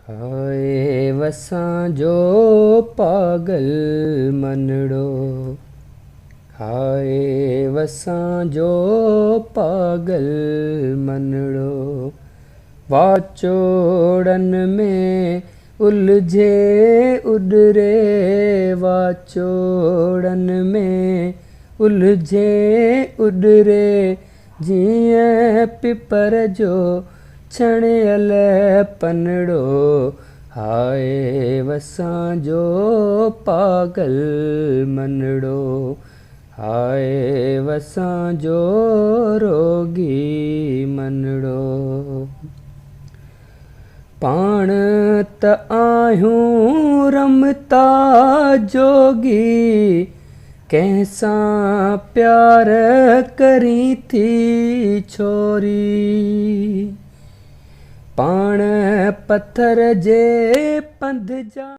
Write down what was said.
हाय वसां जो पागल मनड़ो, हाय वसां जो पागल मनड़ो। वाचोड़न में उलझे उडरे, वाचोड़न में उलझे उडरे। जीअं पिपर जो छणियल पनड़ो, हाय वसां जो पागल मनड़ो, हाय वसां जो रोगी मनड़ो। पाण त आहियूं रमता जोगी, कंहिंसां प्यार करी थी छोरी। पाण पत्थर जे पंध जा